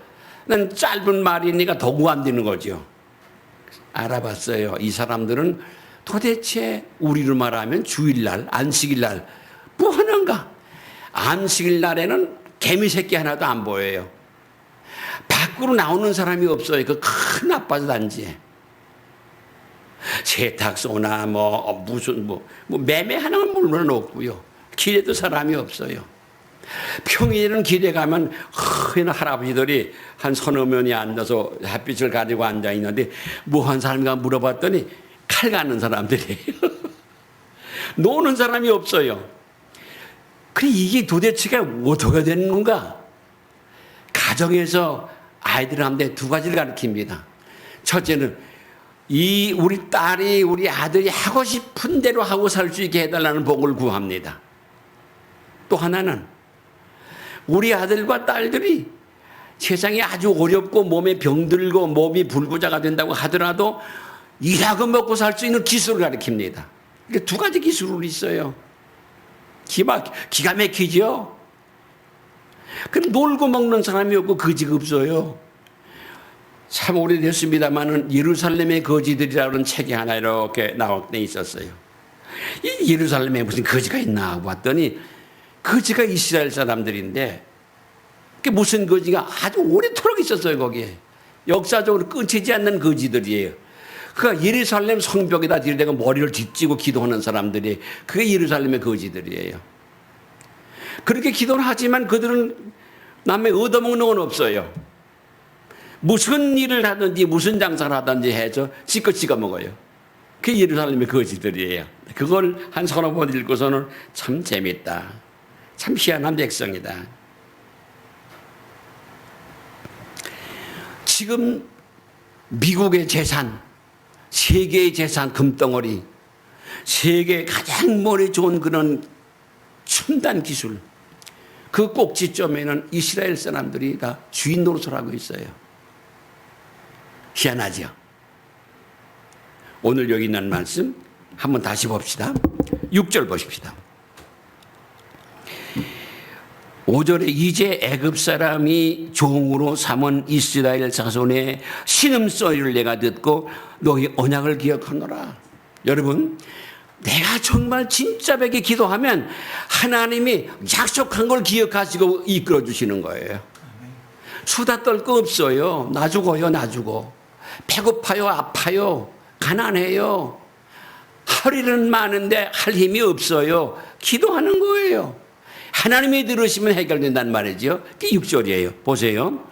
난 짧은 말이니까 도구 안 되는 거죠. 알아봤어요. 이 사람들은 도대체 우리로 말하면 주일날, 안식일날 뭐 하는가? 안식일날에는 개미 새끼 하나도 안 보여요. 밖으로 나오는 사람이 없어요. 그 큰 아파트 단지에. 세탁소나 매매 하나는 물론 없고요. 길에도 사람이 없어요. 평일에는 길에 가면 흔한 할아버지들이 한 서너 명이 앉아서 햇빛을 가지고 앉아 있는데 뭐 한 사람인가 물어봤더니 칼 가는 사람들이에요. 노는 사람이 없어요. 그래 이게 도대체가 어떻게 되는 건가? 가정에서 아이들한테 2가지를 가르칩니다. 첫째는 이 우리 딸이 우리 아들이 하고 싶은 대로 하고 살 수 있게 해달라는 복을 구합니다. 또 하나는 우리 아들과 딸들이 세상이 아주 어렵고 몸에 병들고 몸이 불구자가 된다고 하더라도 일하고 먹고 살 수 있는 기술을 가르칩니다. 이게 두 가지 기술이 있어요. 기가 막히죠? 그럼 놀고 먹는 사람이 없고 거지가 없어요. 참 오래됐습니다만은 예루살렘의 거지들이라는 책이 하나 이렇게 나와 있었어요. 이 예루살렘에 무슨 거지가 있나 하고 봤더니 거지가 이스라엘 사람들인데 그게 무슨 거지가 아주 오래도록 있었어요. 거기에 역사적으로 끊이지 않는 거지들이에요. 그러니까 예루살렘 성벽에다 들이대고 머리를 뒤집고 기도하는 사람들이 그게 예루살렘의 거지들이에요. 그렇게 기도를 하지만 그들은 남의 얻어먹는 건 없어요. 무슨 일을 하든지 무슨 장사를 하든지 해서 지껏 찍어 먹어요. 그게 예루살렘의 거지들이에요. 그걸 한 서너 번 읽고서는 참 재밌다. 참 희한한 백성이다. 지금 미국의 재산, 세계의 재산 금덩어리, 세계에 가장 머리 좋은 그런 첨단 기술, 그 꼭지점에는 이스라엘 사람들이 다 주인 노릇을 하고 있어요. 희한하죠? 오늘 여기 있는 말씀 한번 다시 봅시다. 6절 보십시다. 5절에 이제 애굽 사람이 종으로 삼은 이스라엘 자손의 신음소리를 내가 듣고 너희 언약을 기억하노라. 여러분, 내가 정말 진짜 베게 기도하면 하나님이 약속한 걸 기억하시고 이끌어 주시는 거예요. 수다 떨 거 없어요. 나 죽어요, 나 죽어. 배고파요, 아파요, 가난해요. 할 일은 많은데 할 힘이 없어요. 기도하는 거예요. 하나님이 들으시면 해결된다는 말이죠. 그게 6절이에요. 보세요.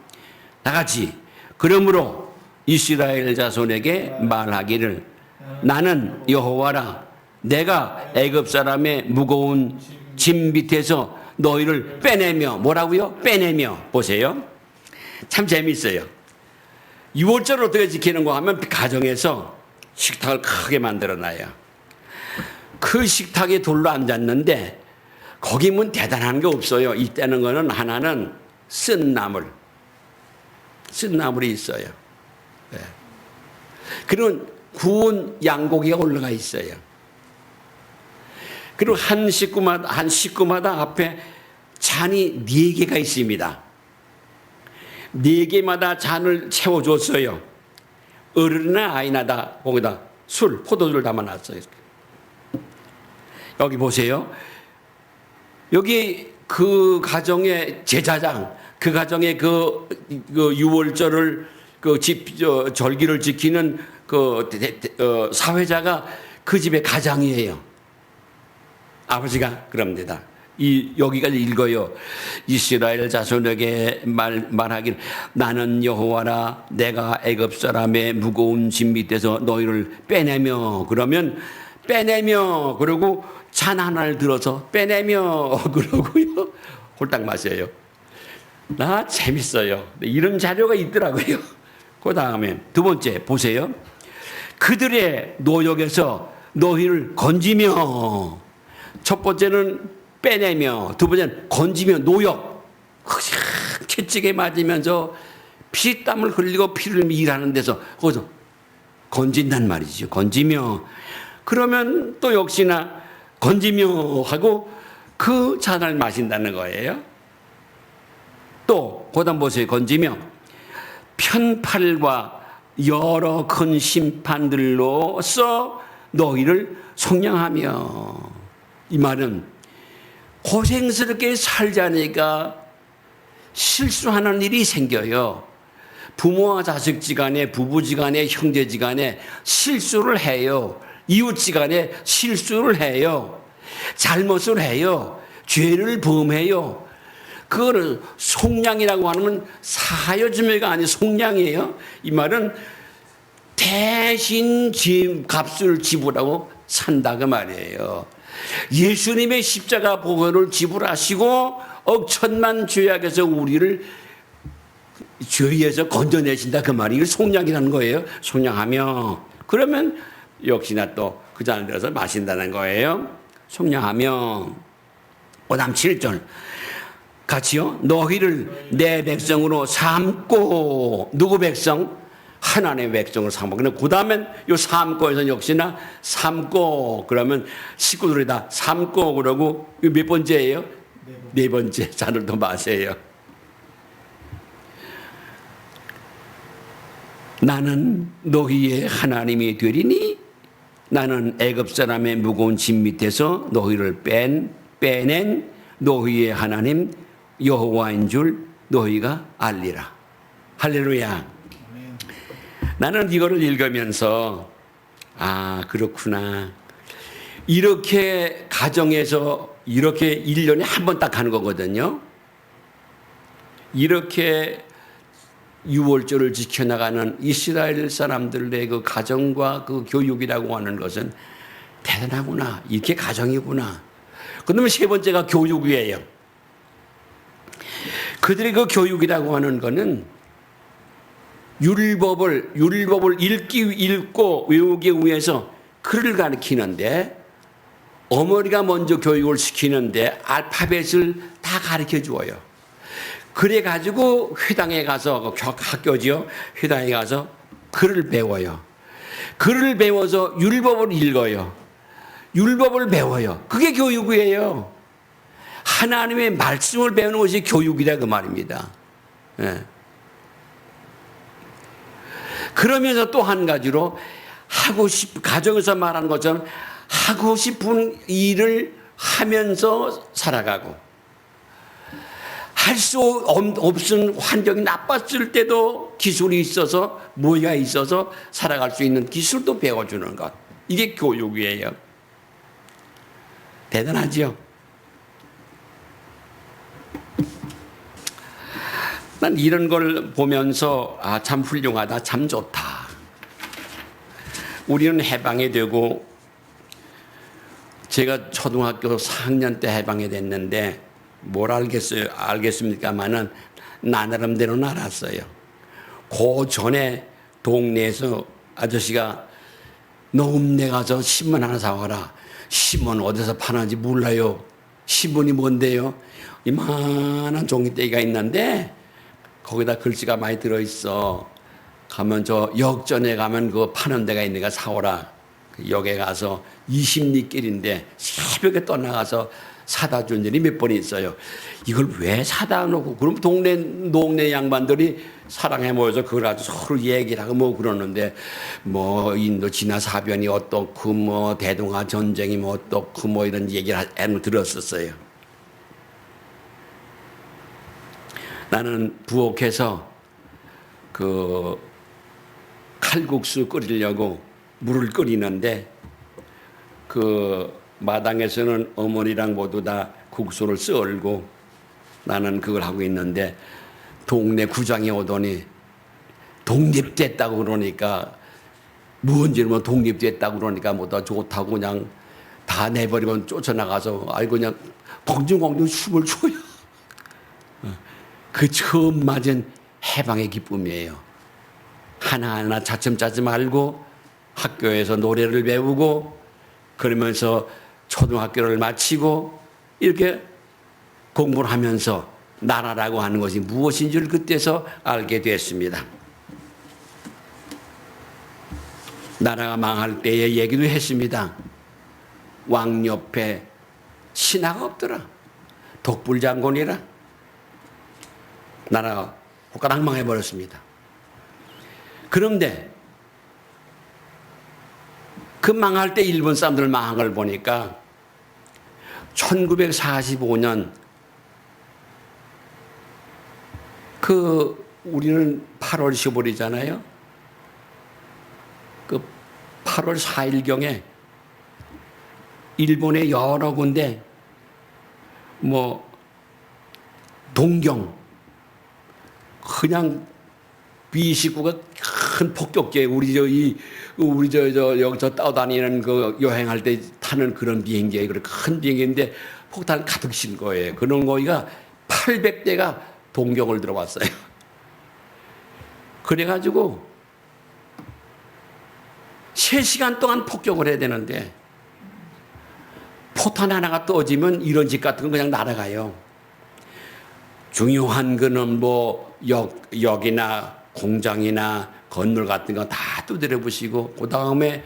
다 같이. 그러므로 이스라엘 자손에게 말하기를 나는 여호와라. 내가 애굽 사람의 무거운 짐 밑에서 너희를 빼내며 뭐라고요? 빼내며. 보세요. 참 재미있어요. 6월절을 어떻게 지키는 거 하면 가정에서 식탁을 크게 만들어놔요. 그 식탁에 둘러 앉았는데 거기 뭐 대단한 게 없어요. 이때는 거는 하나는 쓴 나물이 있어요. 네. 그리고 구운 양고기가 올라가 있어요. 그리고 한 식구마다 앞에 잔이 4개가 있습니다. 4개마다 잔을 채워줬어요. 어른이나 아이나 다 거기다 포도주를 담아놨어요. 여기 보세요. 여기 그 가정의 제사장, 그 가정의 그 6월절을 절기를 지키는 사회자가 그 집의 가장이에요. 아버지가 그럽니다. 여기까지 읽어요. 이스라엘 자손에게 말하길 나는 여호와라. 내가 애굽 사람의 무거운 짐 밑에서 너희를 빼내며. 그러면 빼내며 그러고 잔 하나를 들어서 빼내며 그러고요. 홀딱 마셔요. 나 재밌어요. 이런 자료가 있더라고요. 그 다음에 두 번째 보세요. 그들의 노역에서 너희를 건지며. 첫 번째는 빼내며, 두 번째는 건지며. 노역 채찍에 맞으면서 피땀을 흘리고 피를 일하는 데서 거기서 건진단 말이죠. 건지며. 그러면 또 역시나 건지며 하고 그 잔을 마신다는 거예요. 또 고단 보세요. 건지며 편팔과 여러 큰 심판들로서 너희를 속량하며. 이 말은 고생스럽게 살자니까 실수하는 일이 생겨요. 부모와 자식지간에, 부부지간에, 형제지간에 실수를 해요. 이웃지간에 실수를 해요. 잘못을 해요. 죄를 범해요. 그거를 속량이라고 하는 사하여주매가 아닌 속량이에요. 이 말은 대신 값을 지불하고 산다 그 말이에요. 예수님의 십자가 보혈을 지불하시고 억천만 죄악에서 우리를 죄에서 건져내신다 그 말이 이걸 속량이라는 거예요. 속량하며. 그러면 역시나 또 그 잔을 들어서 마신다는 거예요. 속량하며 오남 7절 같이요. 너희를 내 백성으로 삼고 누구 백성? 하나님의 백성으로 삼고. 근데 그 다음엔 요 삼고에서 역시나 삼고 그러면 식구들이 다 삼고 그러고 이거 몇 번째예요? 네 번째 잔을 더 마세요. 나는 너희의 하나님이 되리니 나는 애굽 사람의 무거운 짐 밑에서 너희를 빼낸 너희의 하나님 여호와인 줄 너희가 알리라. 할렐루야. 나는 이거를 읽으면서 아 그렇구나. 이렇게 가정에서 이렇게 1년에 한 번 딱 하는 거거든요. 이렇게 유월절을 지켜나가는 이스라엘 사람들의 그 가정과 그 교육이라고 하는 것은 대단하구나. 이렇게 가정이구나. 그다음에 세 번째가 교육이에요. 그들의 그 교육이라고 하는 것은 율법을 읽고 외우기 위해서 글을 가르치는데 어머니가 먼저 교육을 시키는데 알파벳을 다 가르쳐 주어요. 그래가지고 회당에 가서 학교지요. 회당에 가서 글을 배워요. 글을 배워서 율법을 읽어요. 율법을 배워요. 그게 교육이에요. 하나님의 말씀을 배우는 것이 교육이다 그 말입니다. 예. 그러면서 또 한 가지로 가정에서 말하는 것처럼 하고 싶은 일을 하면서 살아가고 할 수 없은 환경이 나빴을 때도 기술이 있어서 모의가 있어서 살아갈 수 있는 기술도 배워주는 것. 이게 교육이에요. 대단하죠? 난 이런 걸 보면서 아, 참 훌륭하다, 참 좋다. 우리는 해방이 되고 제가 초등학교 4학년 때 해방이 됐는데 뭘 알겠습니까마는 나 나름대로는 알았어요. 그 전에 동네에서 아저씨가 너 읍내 가서 신문 하나 사와라. 신문 어디서 파는지 몰라요. 신문이 뭔데요? 이만한 종이떼기가 있는데 거기다 글씨가 많이 들어있어. 가면 저 역전에 가면 그거 파는 데가 있으니까 사오라. 역에 가서 20리길인데 새벽에 떠나가서 사다 준 일이 몇 번 있어요. 이걸 왜 사다 놓고 그럼 동네 양반들이 사랑해 모여서 그걸 아주 서로 얘기를 하고 뭐 그러는데 뭐 인도 진화 사변이 어떻고 뭐 대동아 전쟁이 뭐 어떻고 뭐 이런 얘기를 들었었어요. 나는 부엌에서 그 칼국수 끓이려고 물을 끓이는데 그 마당에서는 어머니랑 모두 다 국수를 썰고 나는 그걸 하고 있는데 동네 구장이 오더니 독립됐다고 그러니까 뭔지 뭐 독립됐다고 그러니까 뭐다 좋다고 그냥 다 내버리면 쫓아나가서 아이고 그냥 공중공중 춤을 춰요. 그 처음 맞은 해방의 기쁨이에요. 하나하나 차츰차츰 알고 학교에서 노래를 배우고 그러면서 초등학교를 마치고 이렇게 공부를 하면서 나라라고 하는 것이 무엇인지를 그때서 알게 됐습니다. 나라가 망할 때의 얘기도 했습니다. 왕 옆에 신하가 없더라. 독불장군이라. 나라가 호가락 망해버렸습니다. 그런데 그 망할 때 일본 사람들 망한 걸 보니까 1945년 그 우리는 8월 15일이잖아요. 그 8월 4일경에 일본의 여러 군데 뭐 동경 그냥 B-29가 큰 폭격기에 우리 저 떠다니는 그 여행할 때 타는 그런 비행기에 그런 큰 비행기인데 폭탄 가득 신 거예요. 그런 거기가 800대가 동경을 들어왔어요. 그래가지고 3시간 동안 폭격을 해야 되는데 포탄 하나가 떠지면 이런 집 같은 건 그냥 날아가요. 중요한 거는 뭐 역이나 공장이나 건물 같은 거 다 두드려 부시고, 그 다음에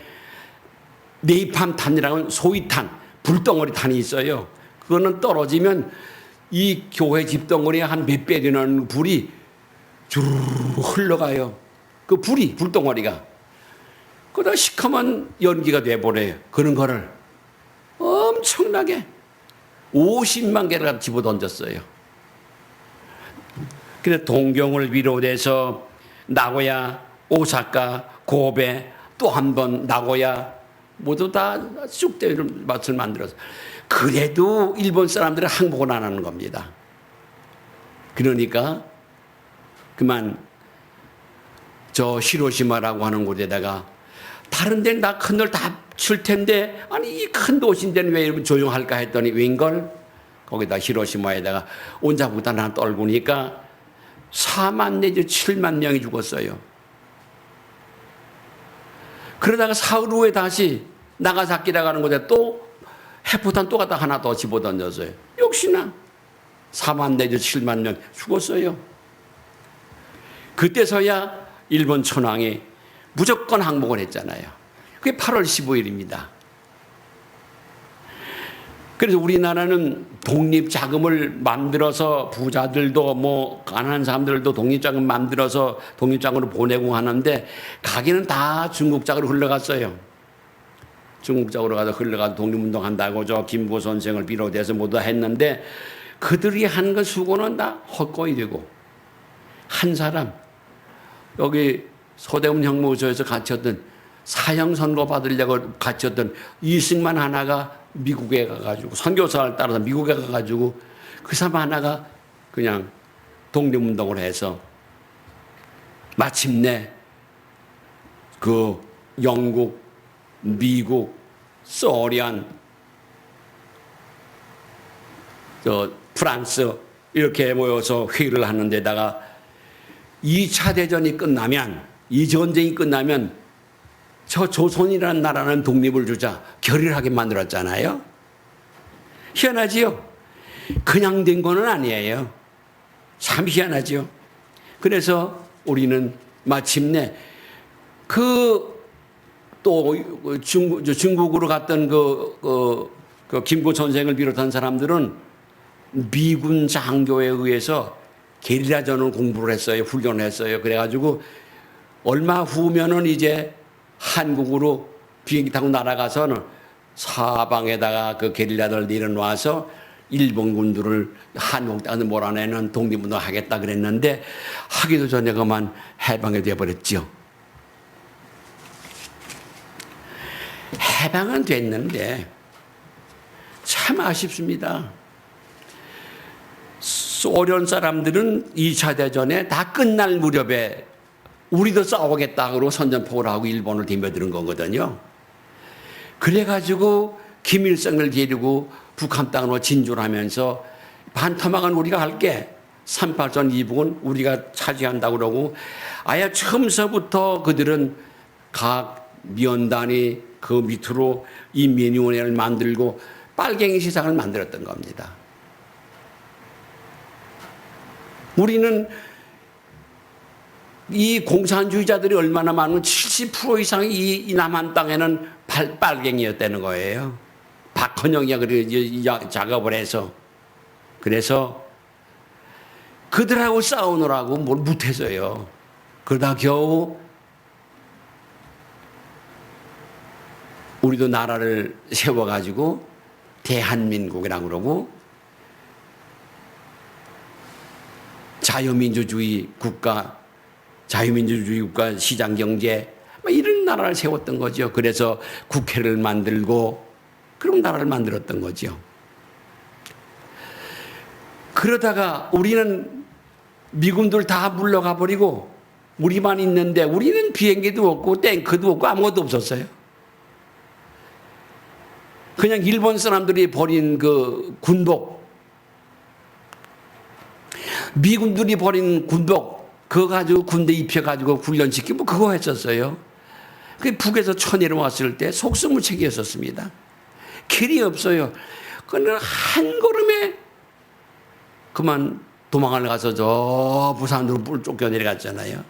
네이팜 탄이라는 소위탄, 불덩어리 탄이 있어요. 그거는 떨어지면 이 교회 집덩어리에 한 몇 배 되는 불이 주르르 흘러가요. 그 불이, 불덩어리가. 그러다 시커먼 연기가 돼버려요. 그런 거를 엄청나게 50만 개를 집어 던졌어요. 그래서 동경을 비롯해서 나고야, 오사카, 고베, 또 한 번 나고야 모두 다 쑥대를 맛을 만들어서, 그래도 일본 사람들은 항복을 안 하는 겁니다. 그러니까 그만 저 히로시마라고 하는 곳에다가 다른 데는 다 큰 돌 다 칠 텐데, 아니 이 큰 도시인데는 왜 이렇게 조용할까 했더니 웬걸 거기다 히로시마에다가 온자부탄 하나 떨구니까 4만 내지 7만 명이 죽었어요. 그러다가 사흘 후에 다시 나가사키라고 하는 곳에 또 핵포탄 또 갖다 하나 더 집어던졌어요. 역시나 4만 내지 7만 명 죽었어요. 그때서야 일본 천황이 무조건 항복을 했잖아요. 그게 8월 15일입니다. 그래서 우리나라는 독립자금을 만들어서 부자들도 뭐 가난한 사람들도 독립자금 만들어서 독립자금으로 보내고 하는데, 가기는 다 중국자금으로 흘러갔어요. 중국자금으로 가서 흘러가서 독립운동 한다고 저 김구 선생을 비롯해서 모두 했는데, 그들이 한 그 수고는 다 헛거이 되고, 한 사람 여기 서대문 형무소에서 갇혔던, 사형 선고 받으려고 갇혔던 이승만 하나가 미국에 가가지고, 선교사를 따라서 미국에 가가지고 그 사람 하나가 그냥 독립운동을 해서 마침내 그 영국, 미국, 소련, 프랑스 이렇게 모여서 회의를 하는 데다가 2차 대전이 끝나면, 이 전쟁이 끝나면 저 조선이라는 나라는 독립을 주자 결의하게 만들었잖아요. 희한하지요? 그냥 된 거는 아니에요. 참 희한하지요? 그래서 우리는 마침내 또 중국으로 갔던 그 김구 선생을 비롯한 사람들은 미군 장교에 의해서 게릴라전을 공부를 했어요. 훈련을 했어요. 그래가지고 얼마 후면은 이제 한국으로 비행기 타고 날아가서는 사방에다가 그 게릴라들 내려놓아서 일본 군들을 한국 땅에 몰아내는 독립운동 하겠다 그랬는데, 하기도 전에 그만 해방이 되어버렸죠. 해방은 됐는데 참 아쉽습니다. 소련 사람들은 2차 대전에 다 끝날 무렵에 우리도 싸우겠다 그러고 선전포고를 하고 일본을 덤벼드는 거거든요. 그래가지고 김일성을 데리고 북한 땅으로 진주를 하면서 반토막은 우리가 할게, 38선 이북은 우리가 차지한다고 그러고, 아예 처음서부터 그들은 각 미연단이 그 밑으로 인민위원회를 만들고 빨갱이 세상을 만들었던 겁니다. 우리는 이 공산주의자들이 얼마나 많으면 70% 이상이 이 남한 땅에는 빨갱이였다는 거예요. 박헌영이야 그래 작업을 해서. 그래서 그들하고 싸우느라고 뭘 못해서요. 그러다 겨우 우리도 나라를 세워가지고 대한민국이라고 그러고 자유민주주의 국가 시장경제 이런 나라를 세웠던 거죠. 그래서 국회를 만들고 그런 나라를 만들었던 거죠. 그러다가 우리는 미군들 다 물러가 버리고 우리만 있는데, 우리는 비행기도 없고 탱크도 없고 아무것도 없었어요. 그냥 일본 사람들이 버린 그 군복, 미군들이 버린 군복 그거 가지고 군대 입혀가지고 훈련시키고 그거 했었어요. 그 북에서 쳐내려왔을 때 속수무책이었었습니다. 길이 없어요. 그러나 한 걸음에 그만 도망을 가서 저 부산으로 뿔 쫓겨 내려갔잖아요.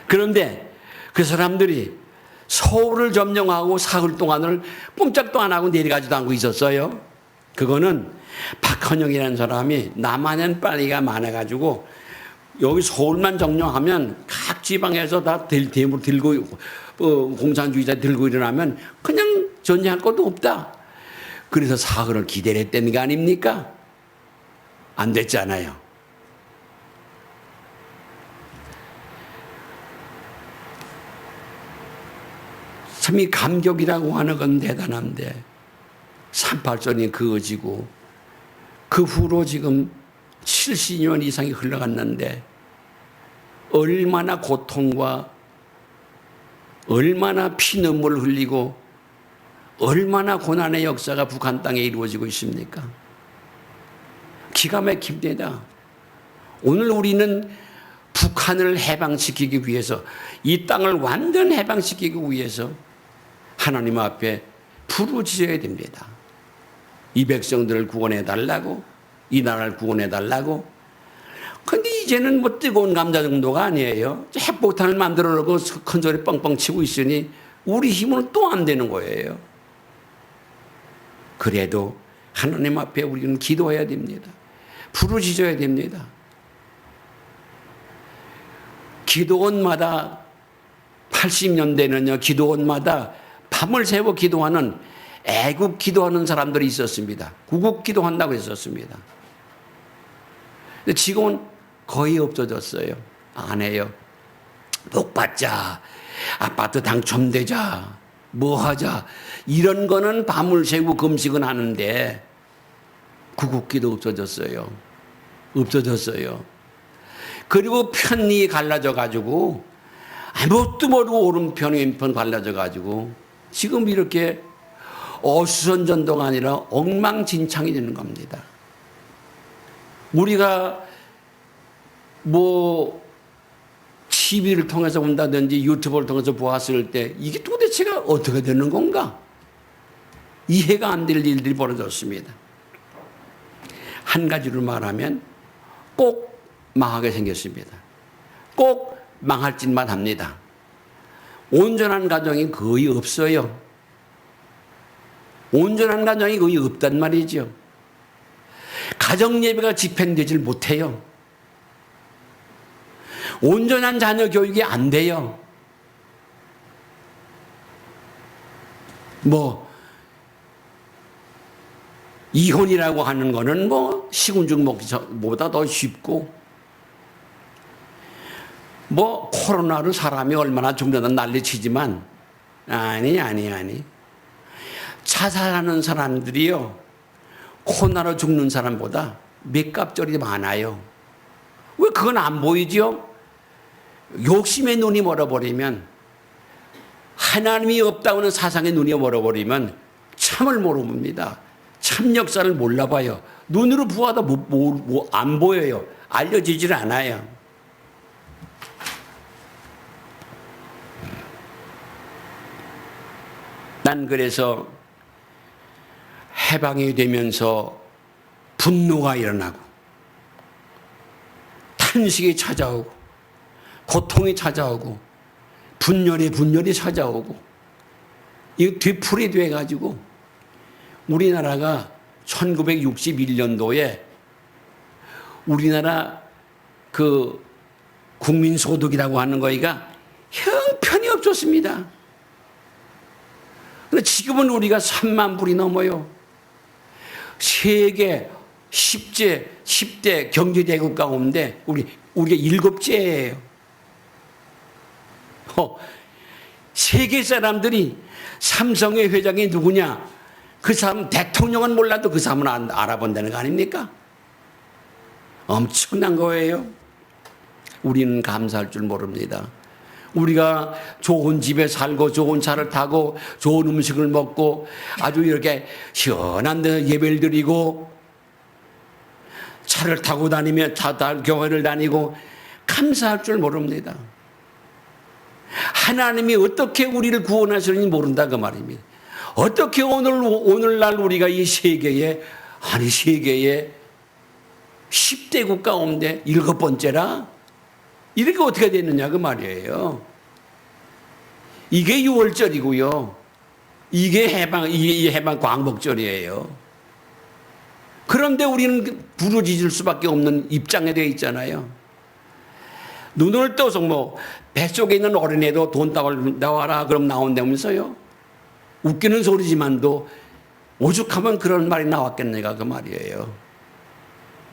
그런데 그 사람들이 서울을 점령하고 사흘 동안을 꼼짝도 안 하고 내려가지도 않고 있었어요. 그거는 박헌영이라는 사람이 남한엔 빨리가 많아가지고 여기 서울만 점령하면 각 지방에서 다 대물 들고 공산주의자 들고 일어나면 그냥 전쟁할 것도 없다. 그래서 사흘을 기다렸다는 거 아닙니까? 안 됐잖아요. 참 이 감격이라고 하는 건 대단한데 38전이 그어지고 그 후로 지금 70년 이상이 흘러갔는데 얼마나 고통과 얼마나 피눈물을 흘리고 얼마나 고난의 역사가 북한 땅에 이루어지고 있습니까? 기가 막힙니다. 오늘 우리는 북한을 해방시키기 위해서 이 땅을 완전 해방시키기 위해서 하나님 앞에 부르짖어야 됩니다. 이 백성들을 구원해 달라고, 이 나라를 구원해 달라고. 근데 이제는 뭐 뜨거운 감자 정도가 아니에요. 핵폭탄을 만들어 놓고 큰 소리 뻥뻥 치고 있으니 우리 힘으로는 또 안 되는 거예요. 그래도 하나님 앞에 우리는 기도해야 됩니다. 부르짖어야 됩니다. 기도원마다 80년대는요, 기도원마다 밤을 새워 기도하는 애국 기도하는 사람들이 있었습니다. 구국 기도한다고 했었습니다. 근데 지금은 거의 없어졌어요. 안 해요. 복 받자, 아파트 당첨되자, 뭐 하자, 이런 거는 밤을 새고 금식은 하는데 구국기도 없어졌어요. 없어졌어요. 그리고 편이 갈라져 가지고 아무것도 모르고 오른편 왼편 갈라져 가지고 지금 이렇게 어수선전도가 아니라 엉망진창이 되는 겁니다. 우리가 뭐 TV를 통해서 본다든지 유튜브를 통해서 보았을 때 이게 도대체가 어떻게 되는 건가? 이해가 안 될 일들이 벌어졌습니다. 한 가지로 말하면 꼭 망하게 생겼습니다. 꼭 망할 짓만 합니다. 온전한 가정이 거의 없어요. 온전한 가정이 거의 없단 말이죠. 가정예배가 집행되질 못해요. 온전한 자녀 교육이 안 돼요. 뭐 이혼이라고 하는 거는 뭐 시군증 먹기보다 더 쉽고 뭐 코로나로 사람이 얼마나 죽는다 난리치지만 아니 자살하는 사람들이요 코로나로 죽는 사람보다 몇 값절이 많아요. 왜 그건 안 보이죠? 욕심의 눈이 멀어버리면 하나님이 없다고는 사상의 눈이 멀어버리면 참을 모릅니다. 참 역사를 몰라봐요. 눈으로 보아도 안 보여요. 알려지질 않아요. 난 그래서 해방이 되면서 분노가 일어나고 탄식이 찾아오고 고통이 찾아오고 분열이 찾아오고 이 뒤풀이 돼가지고 우리나라가 1961년도에 우리나라 그 국민소득이라고 하는 거기가 형편이 없었습니다. 근데 지금은 우리가 3만 불이 넘어요. 세계 10대 경제대국 가운데 우리가 7째예요. 세계 사람들이 삼성의 회장이 누구냐? 그 사람 대통령은 몰라도 그 사람은 알아본다는 거 아닙니까? 엄청난 거예요. 우리는 감사할 줄 모릅니다. 우리가 좋은 집에 살고 좋은 차를 타고 좋은 음식을 먹고 아주 이렇게 시원한 데 예배를 드리고 차를 타고 다니며 교회를 다니고 감사할 줄 모릅니다. 하나님이 어떻게 우리를 구원하시는지 모른다 그 말입니다. 어떻게 오늘날 우리가 이 세계에 10대 국가 가운데 7번째라? 이렇게 어떻게 됐느냐 그 말이에요. 이게 6월절이고요. 이게 해방 광복절이에요. 그런데 우리는 부르짖을 수밖에 없는 입장에 되어 있잖아요. 눈을 떠서 뱃속에 있는 어린애도 돈 나와라 그럼 나온다면서요. 웃기는 소리지만도 오죽하면 그런 말이 나왔겠네가 그 말이에요.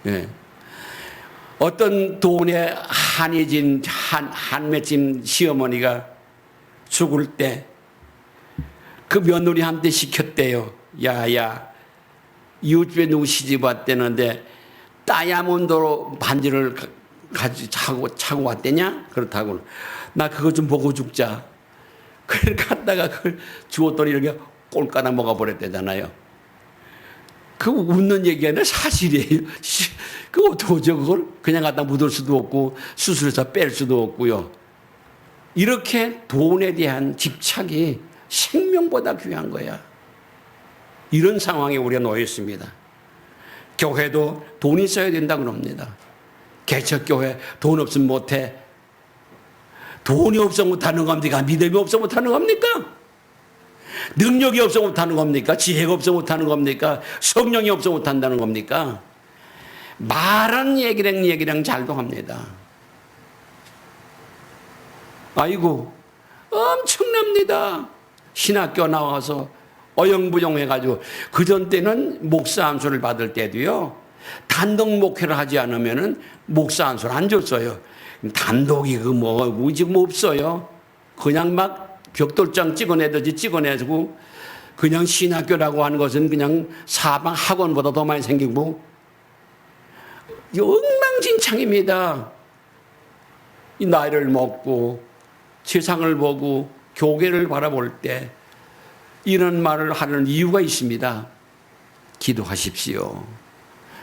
예. 어떤 돈에 한해진 한맺힌 시어머니가 죽을 때 그 며느리한테 시켰대요. 야야, 이웃집에 누구 시집 왔대는데 다이아몬드로 반지를 차고 왔대냐? 그렇다고. 나 그거 좀 보고 죽자. 그걸 갖다가 그걸 주었더니 이렇게 꼴까나 먹어버렸대잖아요. 그 웃는 얘기 아니라 사실이에요. 그거 어떡하죠, 그걸? 그냥 갖다 묻을 수도 없고 수술해서 뺄 수도 없고요. 이렇게 돈에 대한 집착이 생명보다 귀한 거야. 이런 상황에 우리가 놓여 있습니다. 교회도 돈이 있어야 된다고 그럽니다. 개척교회 돈 없으면 못해. 돈이 없어 못하는 겁니까? 믿음이 없어 못하는 겁니까? 능력이 없어 못하는 겁니까? 지혜가 없어 못하는 겁니까? 성령이 없어 못한다는 겁니까? 말하는 얘기랑 잘도 합니다. 아이고 엄청납니다. 신학교 나와서 어영부영해가지고 그전 때는 목사 안수를 받을 때도요. 단독 목회를 하지 않으면은 목사 안수를 안 줬어요. 단독이 지금 없어요. 그냥 막 벽돌장 찍어내듯이 찍어내고 그냥 신학교라고 하는 것은 그냥 사방 학원보다 더 많이 생기고 엉망진창입니다. 이 나이를 먹고 세상을 보고 교계를 바라볼 때 이런 말을 하는 이유가 있습니다. 기도하십시오.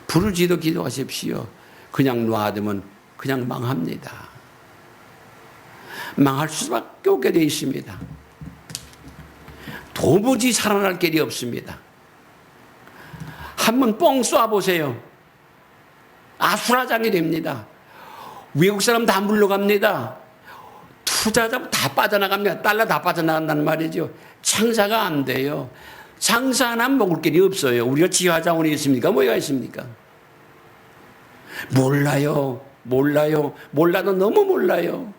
부르짖어 기도하십시오. 그냥 놔두면 그냥 망합니다. 망할 수밖에 없게 되어 있습니다. 도무지 살아날 길이 없습니다. 한번 뻥 쏴보세요. 아수라장이 됩니다. 외국 사람 다 물러갑니다. 투자자 다 빠져나갑니다. 달러 다 빠져나간다는 말이죠. 장사가 안 돼요. 장사 안 하면 먹을 길이 없어요. 우리가 지하자원이 있습니까? 뭐가 있습니까? 몰라요. 몰라도 너무 몰라요.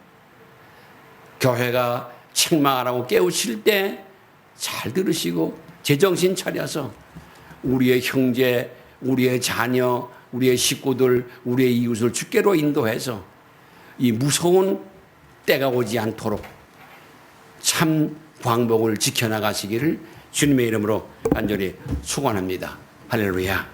교회가 책망하라고 깨우칠 때 잘 들으시고 제정신 차려서 우리의 형제, 우리의 자녀, 우리의 식구들, 우리의 이웃을 주께로 인도해서 이 무서운 때가 오지 않도록 참 광복을 지켜나가시기를 주님의 이름으로 간절히 축원합니다. 할렐루야.